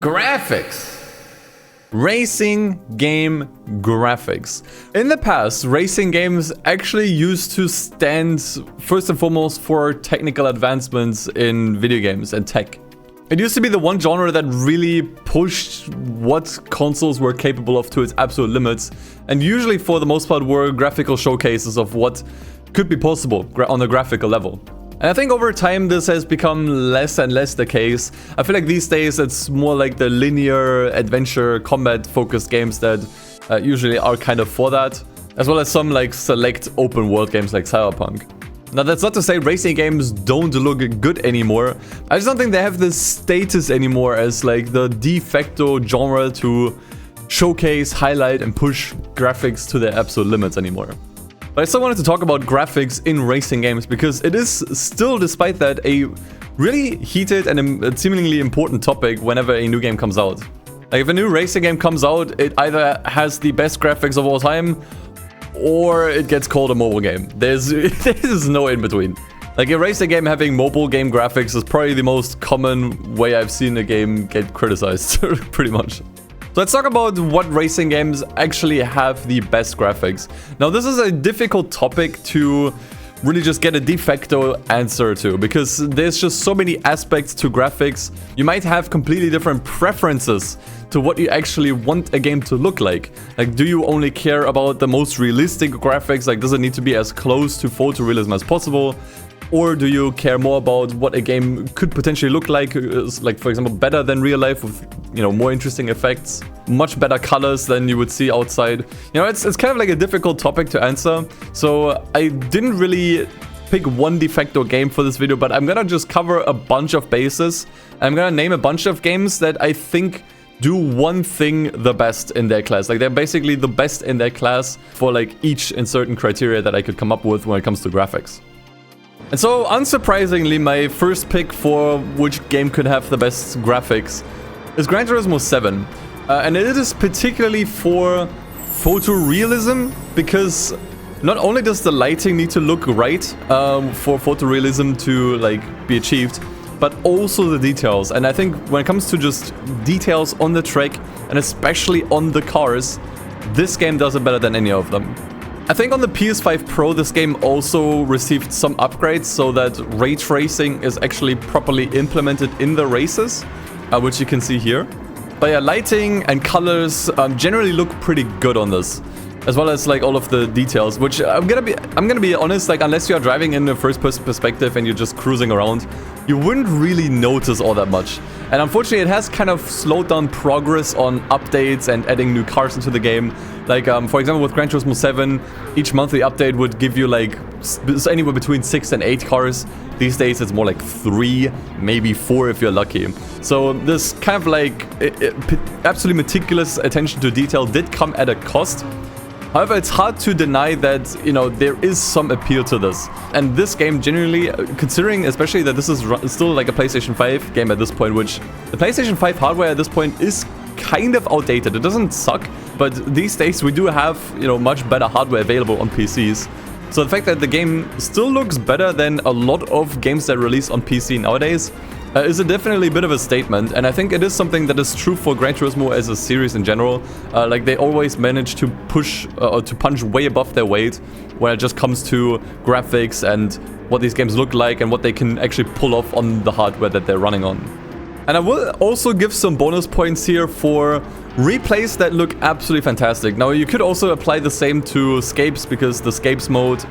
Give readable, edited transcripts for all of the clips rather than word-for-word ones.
Graphics. Racing game graphics. In the past, racing games actually used to stand first and foremost for technical advancements in video games and tech. It used to be the one genre that really pushed what consoles were capable of to its absolute limits, and usually for the most part were graphical showcases of what could be possible on a graphical level. And I think over time this has become less and less the case. I feel like these days it's more like the linear adventure combat focused games that usually are kind of for that, as well as some like select open world games like Cyberpunk. Now that's not to say racing games don't look good anymore. I just don't think they have the status anymore as like the de facto genre to showcase, highlight and push graphics to their absolute limits anymore. But I still wanted to talk about graphics in racing games because it is still, despite that, a really heated and seemingly important topic whenever a new game comes out. Like if a new racing game comes out, it either has the best graphics of all time or it gets called a mobile game. There's no in between. Like a racing game having mobile game graphics is probably the most common way I've seen a game get criticized, pretty much. So let's talk about what racing games actually have the best graphics. Now this is a difficult topic to really just get a de facto answer to, because there's just so many aspects to graphics. You might have completely different preferences to what you actually want a game to look like. Like, do you only care about the most realistic graphics? Like, does it need to be as close to photorealism as possible? Or do you care more about what a game could potentially look like for example, better than real life with, you know, more interesting effects, much better colors than you would see outside? You know, it's kind of like a difficult topic to answer. So I didn't really pick one de facto game for this video, but I'm gonna just cover a bunch of bases. I'm gonna name a bunch of games that I think do one thing the best in their class. Like they're basically the best in their class for like each in certain criteria that I could come up with when it comes to graphics. And so, unsurprisingly, my first pick for which game could have the best graphics is Gran Turismo 7. And it is particularly for photorealism, because not only does the lighting need to look right for photorealism to like be achieved, but also the details. And I think when it comes to just details on the track, and especially on the cars, this game does it better than any of them. I think on the PS5 Pro, this game also received some upgrades so that ray tracing is actually properly implemented in the races, which you can see here. But yeah, lighting and colors generally look pretty good on this, as well as like all of the details, which I'm gonna be honest, like unless you are driving in a first-person perspective and you're just cruising around, you wouldn't really notice all that much. And unfortunately, it has kind of slowed down progress on updates and adding new cars into the game. Like, for example, with Gran Turismo 7, each monthly update would give you like anywhere between 6 and 8 cars. These days, it's more like 3, maybe 4 if you're lucky. So this kind of like absolutely meticulous attention to detail did come at a cost. However, it's hard to deny that, you know, there is some appeal to this. And this game genuinely, considering especially that this is still like a PlayStation 5 game at this point, which the PlayStation 5 hardware at this point is kind of outdated. It doesn't suck, but these days we do have, you know, much better hardware available on PCs. So the fact that the game still looks better than a lot of games that release on PC nowadays is definitely a bit of a statement, and I think it is something that is true for Gran Turismo as a series in general. Like they always manage to push or to punch way above their weight when it just comes to graphics and what these games look like and what they can actually pull off on the hardware that they're running on. And I will also give some bonus points here for replays that look absolutely fantastic. Now you could also apply the same to scapes, because the scapes mode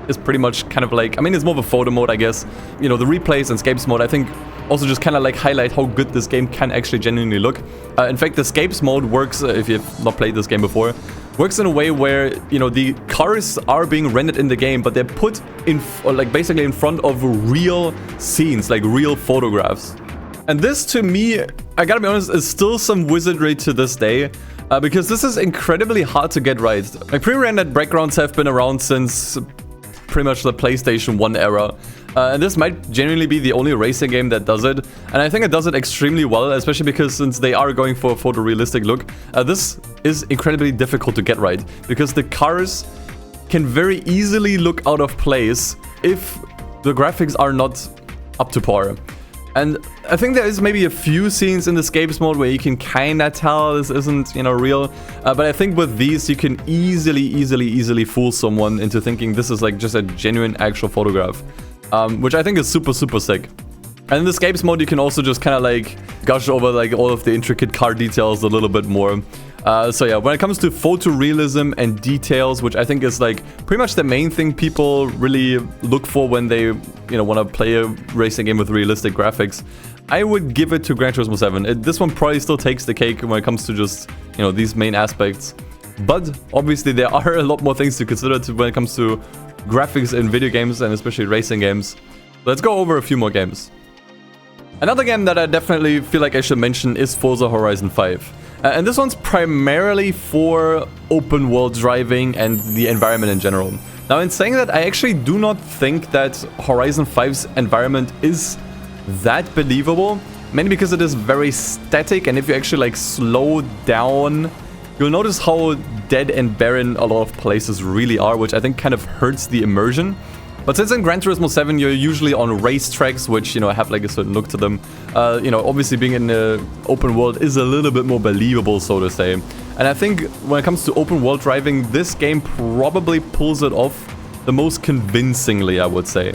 is pretty much kind of like, I mean, it's more of a photo mode, I guess. You know, the replays and scapes mode, I think, also just kind of like highlight how good this game can actually genuinely look. In fact, the scapes mode works, if you've not played this game before, works in a way where, you know, the cars are being rendered in the game, but they're put in, like basically in front of real scenes, like real photographs. And this, to me, I gotta be honest, is still some wizardry to this day. Because this is incredibly hard to get right. Like, pre-rendered backgrounds have been around since pretty much the PlayStation 1 era. And this might genuinely be the only racing game that does it. And I think it does it extremely well, especially because since they are going for a photorealistic look, this is incredibly difficult to get right. Because the cars can very easily look out of place if the graphics are not up to par. And I think there is maybe a few scenes in the escapes mode where you can kinda tell this isn't, you know, real. But I think with these, you can easily fool someone into thinking this is like just a genuine actual photograph. Which I think is super sick. And in the escapes mode, you can also just kind of like gush over like all of the intricate car details a little bit more. So yeah, when it comes to photorealism and details, which I think is like pretty much the main thing people really look for when they, you know, want to play a racing game with realistic graphics, I would give it to Gran Turismo 7. This one probably still takes the cake when it comes to just, you know, these main aspects. But obviously there are a lot more things to consider when it comes to graphics in video games and especially racing games. Let's go over a few more games. Another game that I definitely feel like I should mention is Forza Horizon 5. And this one's primarily for open world driving and the environment in general. Now, in saying that, I actually do not think that Horizon 5's environment is that believable, mainly because it is very static, and if you actually like slow down, you'll notice how dead and barren a lot of places really are, which I think kind of hurts the immersion. But since in Gran Turismo 7 you're usually on racetracks, which, you know, have like a certain look to them, you know, obviously being in the open world is a little bit more believable, so to say. And I think when it comes to open world driving, this game probably pulls it off the most convincingly, I would say.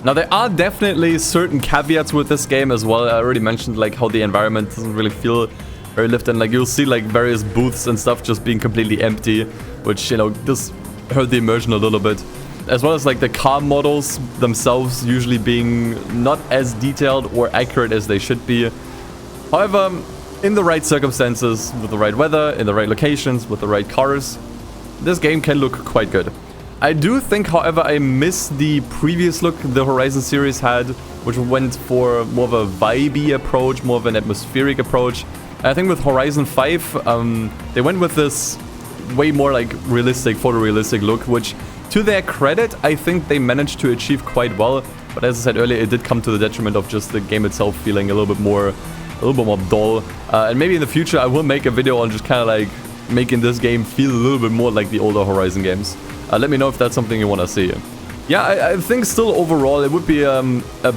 Now, there are definitely certain caveats with this game as well. I already mentioned like how the environment doesn't really feel very lived in. Like, you'll see like various booths and stuff just being completely empty, which, you know, does hurt the immersion a little bit. As well as like the car models themselves usually being not as detailed or accurate as they should be. However, in the right circumstances, with the right weather, in the right locations, with the right cars, this game can look quite good. I do think, however, I miss the previous look the Horizon series had, which went for more of a vibey approach, more of an atmospheric approach. I think with Horizon 5, they went with this way more like realistic, photorealistic look, which, to their credit, I think they managed to achieve quite well. But as I said earlier, it did come to the detriment of just the game itself feeling a little bit more dull. And maybe in the future, I will make a video on just kind of like making this game feel a little bit more like the older Horizon games. Let me know if that's something you want to see. Yeah, I think still overall it would be a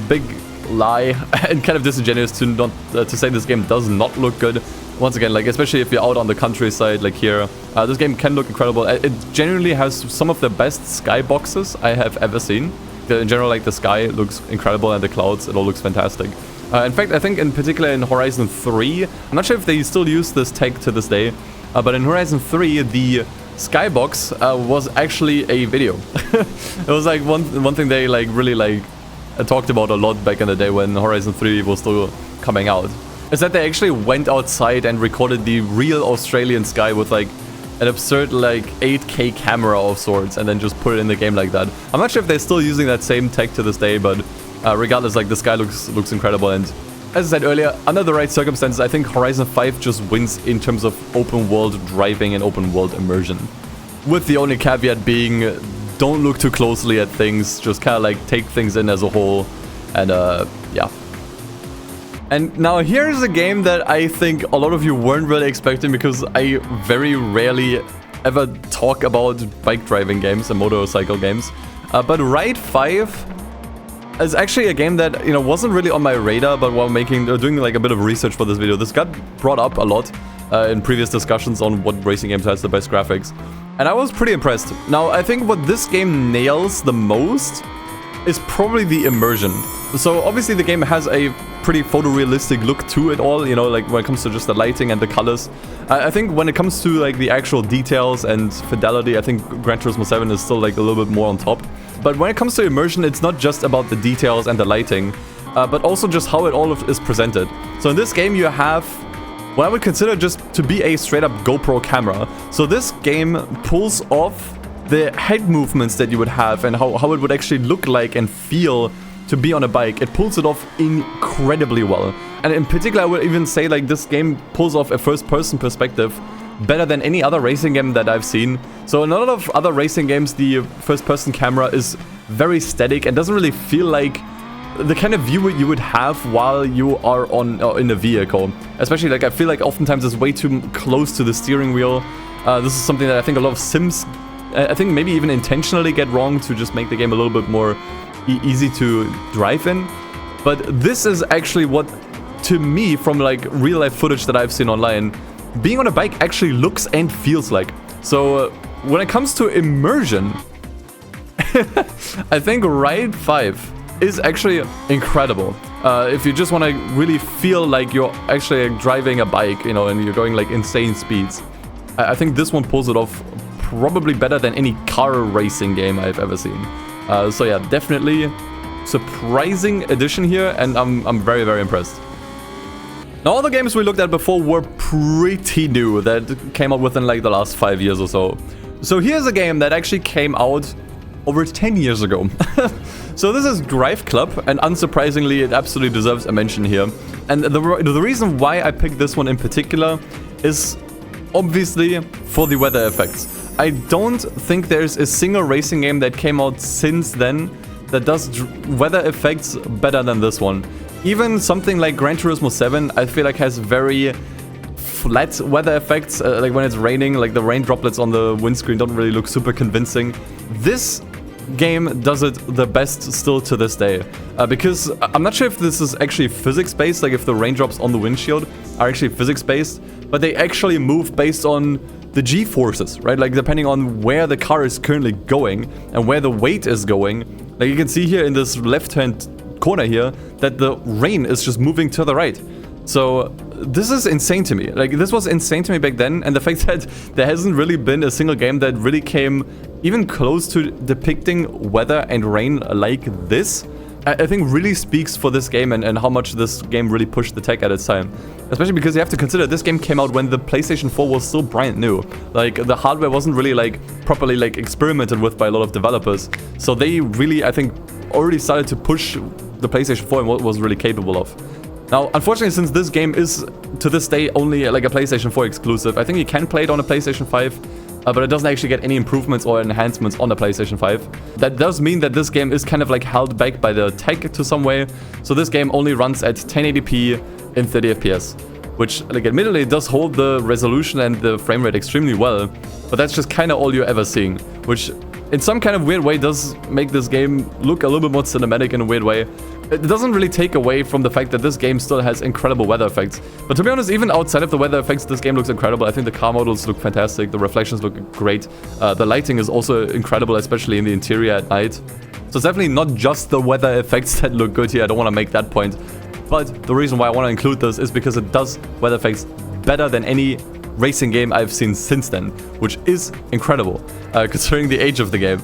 big lie and kind of disingenuous to say this game does not look good. Once again, like, especially if you're out on the countryside like here, this game can look incredible. It genuinely has some of the best skyboxes I have ever seen. In general, like, the sky looks incredible and the clouds, it all looks fantastic. In fact, I think in particular in Horizon 3, I'm not sure if they still use this tech to this day, but in Horizon 3, the skybox was actually a video. It was like one thing they like really like talked about a lot back in the day when Horizon 3 was still coming out. Is that they actually went outside and recorded the real Australian sky with like an absurd like 8K camera of sorts and then just put it in the game like that. I'm not sure if they're still using that same tech to this day, but regardless, like, the sky looks incredible. And as I said earlier, under the right circumstances, I think Horizon 5 just wins in terms of open world driving and open world immersion. With the only caveat being, don't look too closely at things, just kind of like take things in as a whole, and yeah. And now here's a game that I think a lot of you weren't really expecting, because I very rarely ever talk about bike driving games and motorcycle games. But Ride 5 is actually a game that, you know, wasn't really on my radar, but while doing like a bit of research for this video, this got brought up a lot in previous discussions on what racing games has the best graphics. And I was pretty impressed. Now, I think what this game nails the most is probably the immersion. So obviously the game has a pretty photorealistic look to it all, you know, like when it comes to just the lighting and the colors. I think when it comes to like the actual details and fidelity, I think Gran Turismo 7 is still like a little bit more on top. But when it comes to immersion, it's not just about the details and the lighting, but also just how it all is presented. So in this game you have what I would consider just to be a straight up GoPro camera. So this game pulls off the head movements that you would have and how it would actually look like and feel to be on a bike. It pulls it off incredibly well. And in particular, I would even say like this game pulls off a first-person perspective better than any other racing game that I've seen. So in a lot of other racing games, the first-person camera is very static and doesn't really feel like the kind of view you would have while you are in a vehicle. Especially, like, I feel like oftentimes it's way too close to the steering wheel. This is something that I think a lot of sims, I think maybe even intentionally get wrong to just make the game a little bit more easy to drive in. But this is actually what, to me, from like real life footage that I've seen online, being on a bike actually looks and feels like. So when it comes to immersion, I think Ride 5 is actually incredible. If you just want to really feel like you're actually driving a bike, you know, and you're going like insane speeds, I think this one pulls it off probably better than any car racing game I've ever seen. So yeah, definitely surprising addition here, and I'm very, very impressed. Now, all the games we looked at before were pretty new, that came out within like the last 5 years or so. So here's a game that actually came out over 10 years ago. So this is Drive Club, and unsurprisingly, it absolutely deserves a mention here. And the reason why I picked this one in particular is obviously for the weather effects. I don't think there's a single racing game that came out since then that does weather effects better than this one. Even something like Gran Turismo 7, I feel like has very flat weather effects. Like when it's raining, like the rain droplets on the windscreen don't really look super convincing. This game does it the best still to this day. Because I'm not sure if this is actually physics-based, like if the raindrops on the windshield are actually physics-based, but they actually move based on the G-forces, right? Like depending on where the car is currently going and where the weight is going. Like you can see here in this left-hand corner here that the rain is just moving to the right. So this is insane to me. Like this was insane to me back then, and the fact that there hasn't really been a single game that really came even close to depicting weather and rain like this, I think really speaks for this game and how much this game really pushed the tech at its time. Especially because you have to consider this game came out when the PlayStation 4 was still brand new. Like the hardware wasn't really like properly like experimented with by a lot of developers. So they really, I think, already started to push the PlayStation 4 and what it was really capable of. Now, unfortunately, since this game is to this day only like a PlayStation 4 exclusive, I think you can play it on a PlayStation 5, but it doesn't actually get any improvements or enhancements on the PlayStation 5. That does mean that this game is kind of like held back by the tech to some way. So this game only runs at 1080p in 30 FPS, which, like, admittedly does hold the resolution and the frame rate extremely well, but that's just kind of all you're ever seeing, which in some kind of weird way does make this game look a little bit more cinematic in a weird way. It doesn't really take away from the fact that this game still has incredible weather effects. But to be honest, even outside of the weather effects, this game looks incredible. I think the car models look fantastic. The reflections look great. The lighting is also incredible, especially in the interior at night. So it's definitely not just the weather effects that look good here. I don't want to make that point. But the reason why I want to include this is because it does weather effects better than any racing game I've seen since then, which is incredible, considering the age of the game.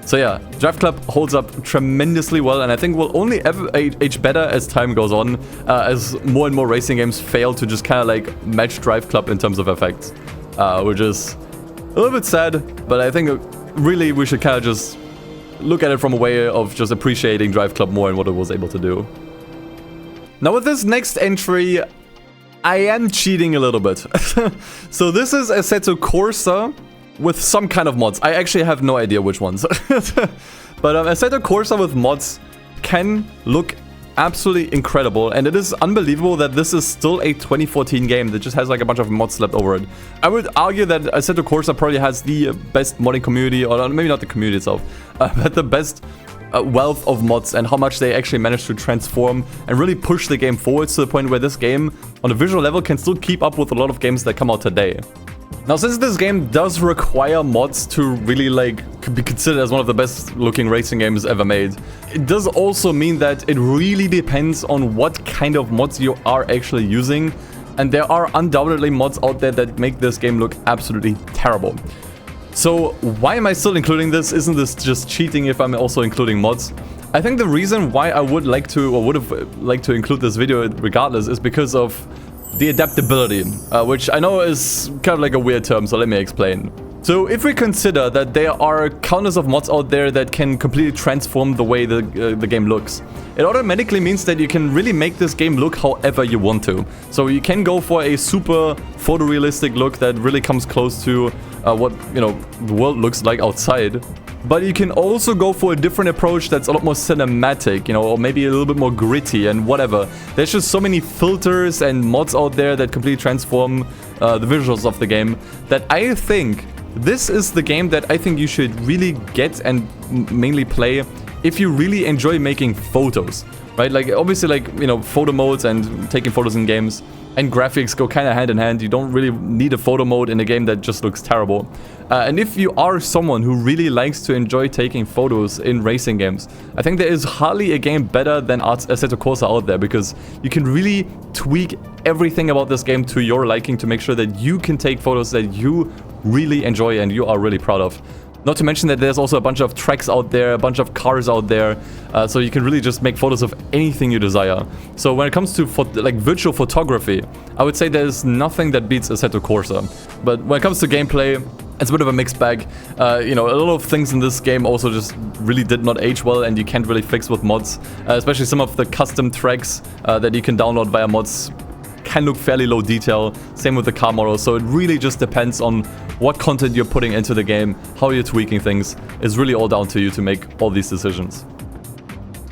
So yeah, Drive Club holds up tremendously well, and I think will only ever age better as time goes on, as more and more racing games fail to just kind of like match Drive Club in terms of effects, which is a little bit sad, but I think really we should kind of just look at it from a way of just appreciating Drive Club more and what it was able to do. Now with this next entry, I am cheating a little bit. So this is Assetto Corsa with some kind of mods. I actually have no idea which ones. But Assetto Corsa with mods can look absolutely incredible, and it is unbelievable that this is still a 2014 game that just has like a bunch of mods slapped over it. I would argue that Assetto Corsa probably has the best modding community, or maybe not the community itself, but the best wealth of mods, and how much they actually managed to transform and really push the game forward to the point where this game on a visual level can still keep up with a lot of games that come out today. Now, since this game does require mods to really like be considered as one of the best looking racing games ever made, it does also mean that it really depends on what kind of mods you are actually using, and there are undoubtedly mods out there that make this game look absolutely terrible. So why am I still including this? Isn't this just cheating if I'm also including mods? I think the reason why I would like to, or would have liked to include this video regardless, is because of the adaptability, which I know is kind of like a weird term, so let me explain. So if we consider that there are countless of mods out there that can completely transform the way the game looks, it automatically means that you can really make this game look however you want to. So you can go for a super photorealistic look that really comes close to what, you know, the world looks like outside. But you can also go for a different approach that's a lot more cinematic, you know, or maybe a little bit more gritty and whatever. There's just so many filters and mods out there that completely transform the visuals of the game, that I think this is the game that I think you should really get and mainly play if you really enjoy making photos. right? Like, obviously, like, you know, photo modes and taking photos in games and graphics go kind of hand in hand. You don't really need a photo mode in a game that just looks terrible. And if you are someone who really likes to enjoy taking photos in racing games, I think there is hardly a game better than Assetto Corsa out there, because you can really tweak everything about this game to your liking to make sure that you can take photos that you really enjoy and you are really proud of. Not to mention that there's also a bunch of tracks out there, a bunch of cars out there, so you can really just make photos of anything you desire. So when it comes to like virtual photography, I would say there's nothing that beats Assetto Corsa. But when it comes to gameplay, it's a bit of a mixed bag. You know, a lot of things in this game also just really did not age well, and you can't really fix with mods. Especially some of the custom tracks that you can download via mods can look fairly low detail. Same with the car model. So it really just depends on what content you're putting into the game, how you're tweaking things. It's really all down to you to make all these decisions.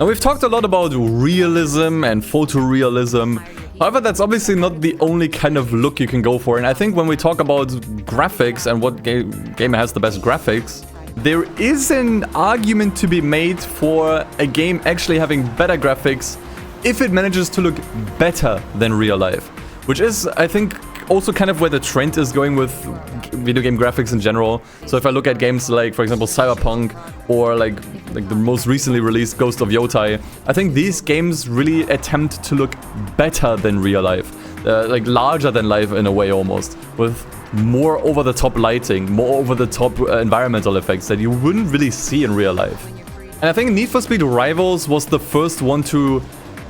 Now, we've talked a lot about realism and photorealism. However, that's obviously not the only kind of look you can go for. And I think when we talk about graphics and what game has the best graphics, there is an argument to be made for a game actually having better graphics if it manages to look better than real life. Which is, I think, also kind of where the trend is going with video game graphics in general. So if I look at games like, for example, Cyberpunk, or like the most recently released Ghost of Yotai, I think these games really attempt to look better than real life. Like larger than life in a way almost, with more over-the-top lighting, more over-the-top environmental effects that you wouldn't really see in real life. And I think Need for Speed Rivals was the first one to,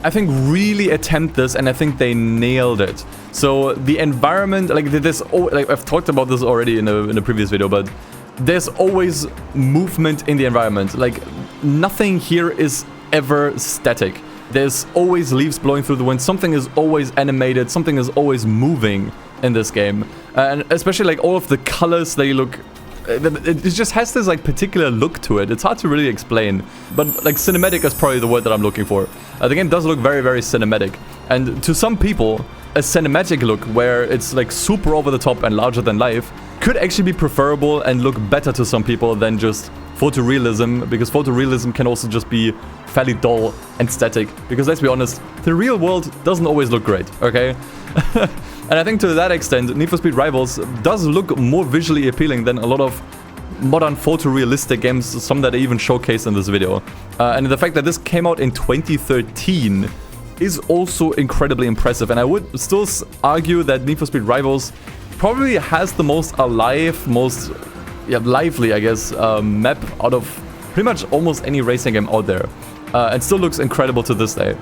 I think, really attempt this, and I think they nailed it. So the environment, like I've talked about this already in a previous video, but there's always movement in the environment. Like, nothing here is ever static. There's always leaves blowing through the wind. Something is always animated. Something is always moving in this game. And especially like all of the colors, they look... It just has this like particular look to it. It's hard to really explain, but like cinematic is probably the word that I'm looking for. The game does look very, very cinematic, and to some people, a cinematic look where it's like super over the top and larger than life could actually be preferable and look better to some people than just photorealism, because photorealism can also just be fairly dull and static, because let's be honest, the real world doesn't always look great, okay? And I think to that extent, Need for Speed Rivals does look more visually appealing than a lot of modern photorealistic games, some that I even showcased in this video. And the fact that this came out in 2013 is also incredibly impressive. And I would still argue that Need for Speed Rivals probably has the most alive, most lively, I guess, map out of pretty much almost any racing game out there. And still looks incredible to this day.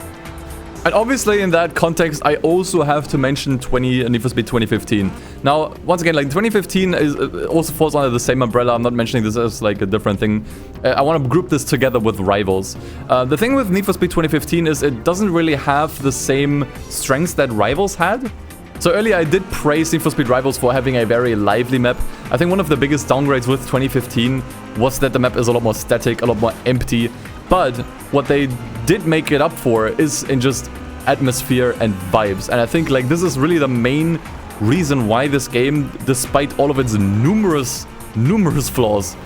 And obviously in that context, I also have to mention Need for Speed 2015. Now, once again, like 2015 is also falls under the same umbrella. I'm not mentioning this as like a different thing. I want to group this together with Rivals. The thing with Need for Speed 2015 is it doesn't really have the same strengths that Rivals had. So earlier I did praise Need for Speed Rivals for having a very lively map. I think one of the biggest downgrades with 2015 was that the map is a lot more static, a lot more empty. But what they did make it up for is in just atmosphere and vibes. And I think like this is really the main reason why this game, despite all of its numerous flaws,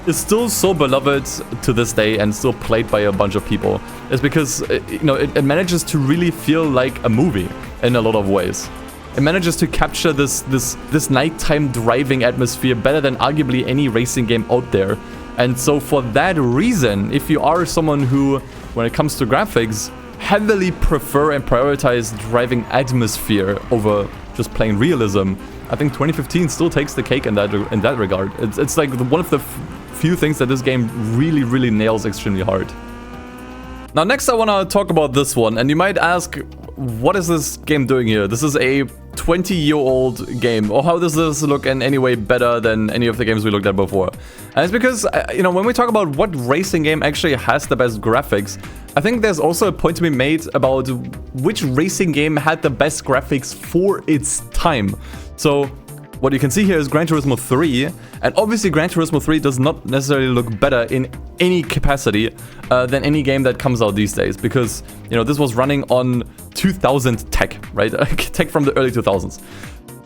is still so beloved to this day and still played by a bunch of people. Is because it manages to really feel like a movie in a lot of ways. It manages to capture this nighttime driving atmosphere better than arguably any racing game out there. And so for that reason, if you are someone who, when it comes to graphics, heavily prefer and prioritize driving atmosphere over just plain realism, I think 2015 still takes the cake in that regard. It's like one of the few things that this game really, really nails extremely hard. Now next I want to talk about this one, and you might ask, what is this game doing here? This is a 20-year-old game, or how does this look in any way better than any of the games we looked at before? And it's because, when we talk about what racing game actually has the best graphics, I think there's also a point to be made about which racing game had the best graphics for its time. So what you can see here is Gran Turismo 3, and obviously Gran Turismo 3 does not necessarily look better in any capacity than any game that comes out these days, because, this was running on 2000 tech, right? Tech from the early 2000s.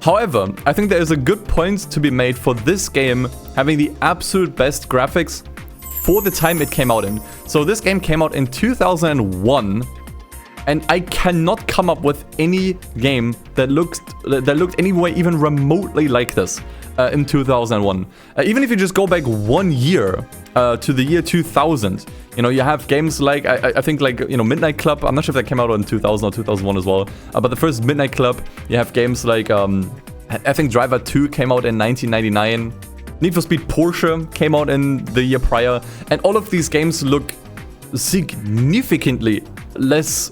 However, I think there is a good point to be made for this game having the absolute best graphics for the time it came out in. So this game came out in 2001, And I cannot come up with any game that looked any way even remotely like this in 2001. Even if you just go back 1 year to the year 2000, you have games like, I think like, Midnight Club. I'm not sure if that came out in 2000 or 2001 as well. But the first Midnight Club, you have games like, I think Driver 2 came out in 1999. Need for Speed Porsche came out in the year prior. And all of these games look significantly less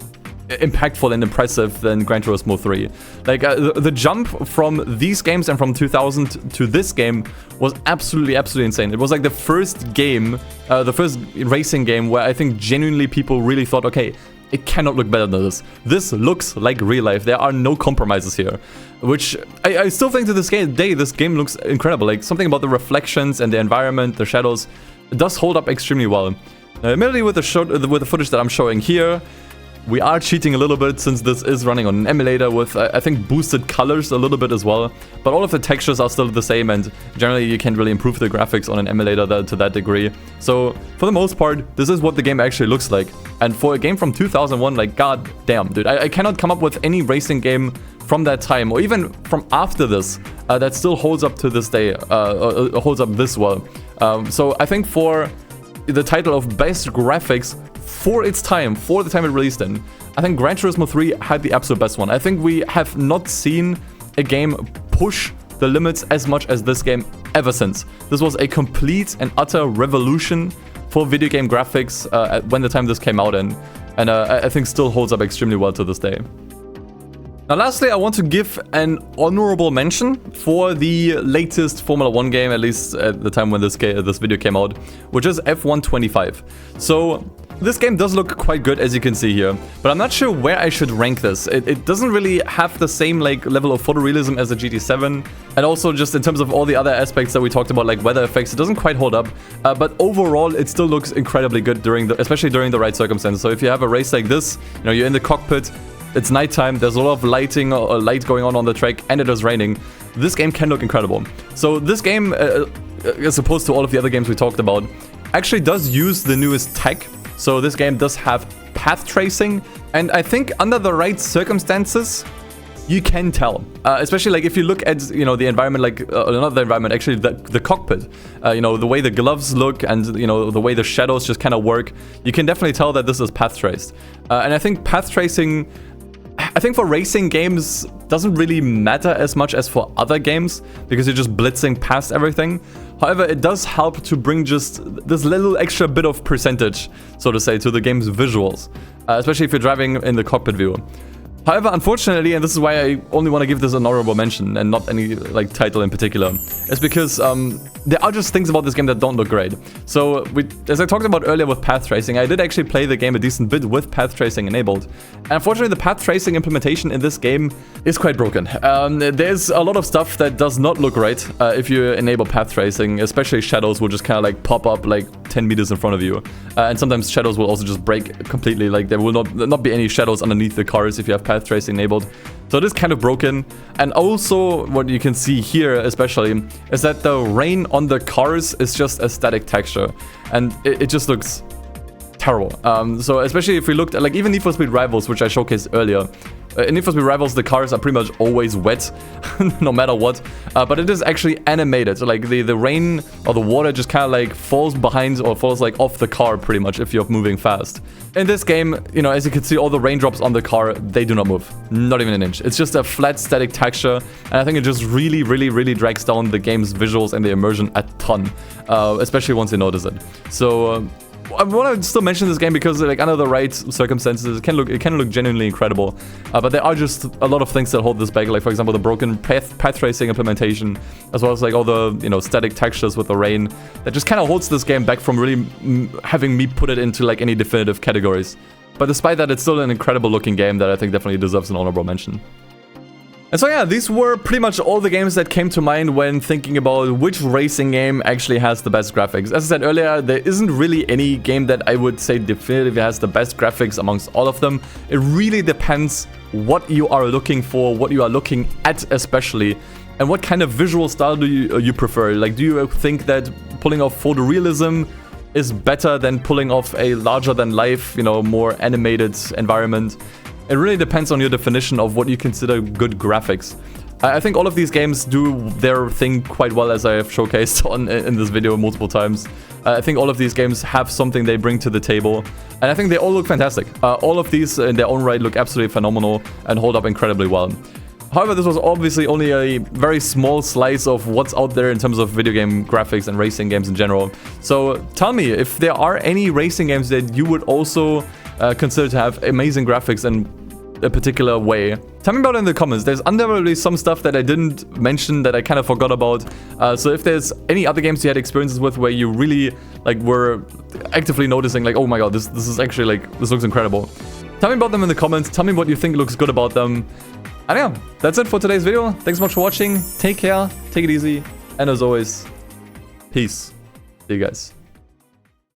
impactful and impressive than Gran Turismo 3. Like, the jump from these games and from 2000 to this game was absolutely insane. It was like the first game, the first racing game where I think genuinely people really thought, okay, it cannot look better than this. This looks like real life. There are no compromises here. Which, I still think to this day, this game looks incredible. Like, something about the reflections and the environment, the shadows, it does hold up extremely well. Admittedly, with the footage that I'm showing here, we are cheating a little bit since this is running on an emulator with, I think, boosted colors a little bit as well. But all of the textures are still the same, and generally you can't really improve the graphics on an emulator to that degree. So, for the most part, this is what the game actually looks like. And for a game from 2001, like, god damn, dude, I cannot come up with any racing game from that time, or even from after this, that still holds up to this day, holds up this well. So, I think for the title of Best Graphics, for its time, for the time it released in, I think Gran Turismo 3 had the absolute best one. I think we have not seen a game push the limits as much as this game ever since. This was a complete and utter revolution for video game graphics when the time this came out in, and I think still holds up extremely well to this day. Now lastly, I want to give an honorable mention for the latest Formula 1 game, at least at the time when this video came out, which is F1 25. So this game does look quite good, as you can see here, but I'm not sure where I should rank this. It doesn't really have the same level of photorealism as the GT7, and also just in terms of all the other aspects that we talked about, like weather effects, it doesn't quite hold up. But overall, it still looks incredibly good especially during the right circumstances. So if you have a race like this, you're in the cockpit, it's nighttime, there's a lot of lighting or light going on the track, and it is raining, this game can look incredible. So this game, as opposed to all of the other games we talked about, actually does use the newest tech. So this game does have path tracing, and I think under the right circumstances, you can tell. Especially like if you look at, the environment, like, not the environment, actually the cockpit. The way the gloves look and, the way the shadows just kind of work, you can definitely tell that this is path traced. And I think path tracing, I think for racing games, doesn't really matter as much as for other games, because you're just blitzing past everything. However, it does help to bring just this little extra bit of percentage, so to say, to the game's visuals, especially if you're driving in the cockpit view. However, unfortunately, and this is why I only want to give this an honorable mention and not any title in particular, is because there are just things about this game that don't look great. So, as I talked about earlier with path tracing, I did actually play the game a decent bit with path tracing enabled. And unfortunately, the path tracing implementation in this game is quite broken. There's a lot of stuff that does not look right if you enable path tracing, especially shadows will just kind of pop up 10 meters in front of you. And sometimes shadows will also just break completely, there will not be any shadows underneath the cars if you have path tracing enabled. So it is kind of broken. And also what you can see here especially is that the rain on the cars is just a static texture, and it just looks terrible. So especially if we looked at even Need for Speed Rivals, which I showcased earlier. In Need for Speed Rivals, the cars are pretty much always wet, no matter what. But it is actually animated. So the rain or the water just kind of falls behind or falls off the car pretty much if you're moving fast. In this game, as you can see, all the raindrops on the car, they do not move. Not even an inch. It's just a flat static texture. And I think it just really, really, really drags down the game's visuals and the immersion a ton. Especially once you notice it. So I want to still mention this game because under the right circumstances, it can look genuinely incredible. But there are just a lot of things that hold this back, for example the broken path tracing implementation, as well as all the static textures with the rain, that just kind of holds this game back from really having me put it into any definitive categories. But despite that, it's still an incredible looking game that I think definitely deserves an honorable mention. And so yeah, these were pretty much all the games that came to mind when thinking about which racing game actually has the best graphics. As I said earlier, there isn't really any game that I would say definitively has the best graphics amongst all of them. It really depends what you are looking for, what you are looking at especially, and what kind of visual style do you prefer. Do you think that pulling off photorealism is better than pulling off a larger-than-life, more animated environment? It really depends on your definition of what you consider good graphics. I think all of these games do their thing quite well, as I have showcased in this video multiple times. I think all of these games have something they bring to the table, and I think they all look fantastic. All of these in their own right look absolutely phenomenal and hold up incredibly well. However, this was obviously only a very small slice of what's out there in terms of video game graphics and racing games in general. So tell me if there are any racing games that you would also consider to have amazing graphics in a particular way. Tell me about it in the comments. There's undoubtedly some stuff that I didn't mention that I kind of forgot about. So if there's any other games you had experiences with where you really like were actively noticing like, oh my god, this is actually like, this looks incredible. Tell me about them in the comments. Tell me what you think looks good about them. And yeah, that's it for today's video. Thanks so much for watching. Take care, take it easy, and as always, peace. See you guys.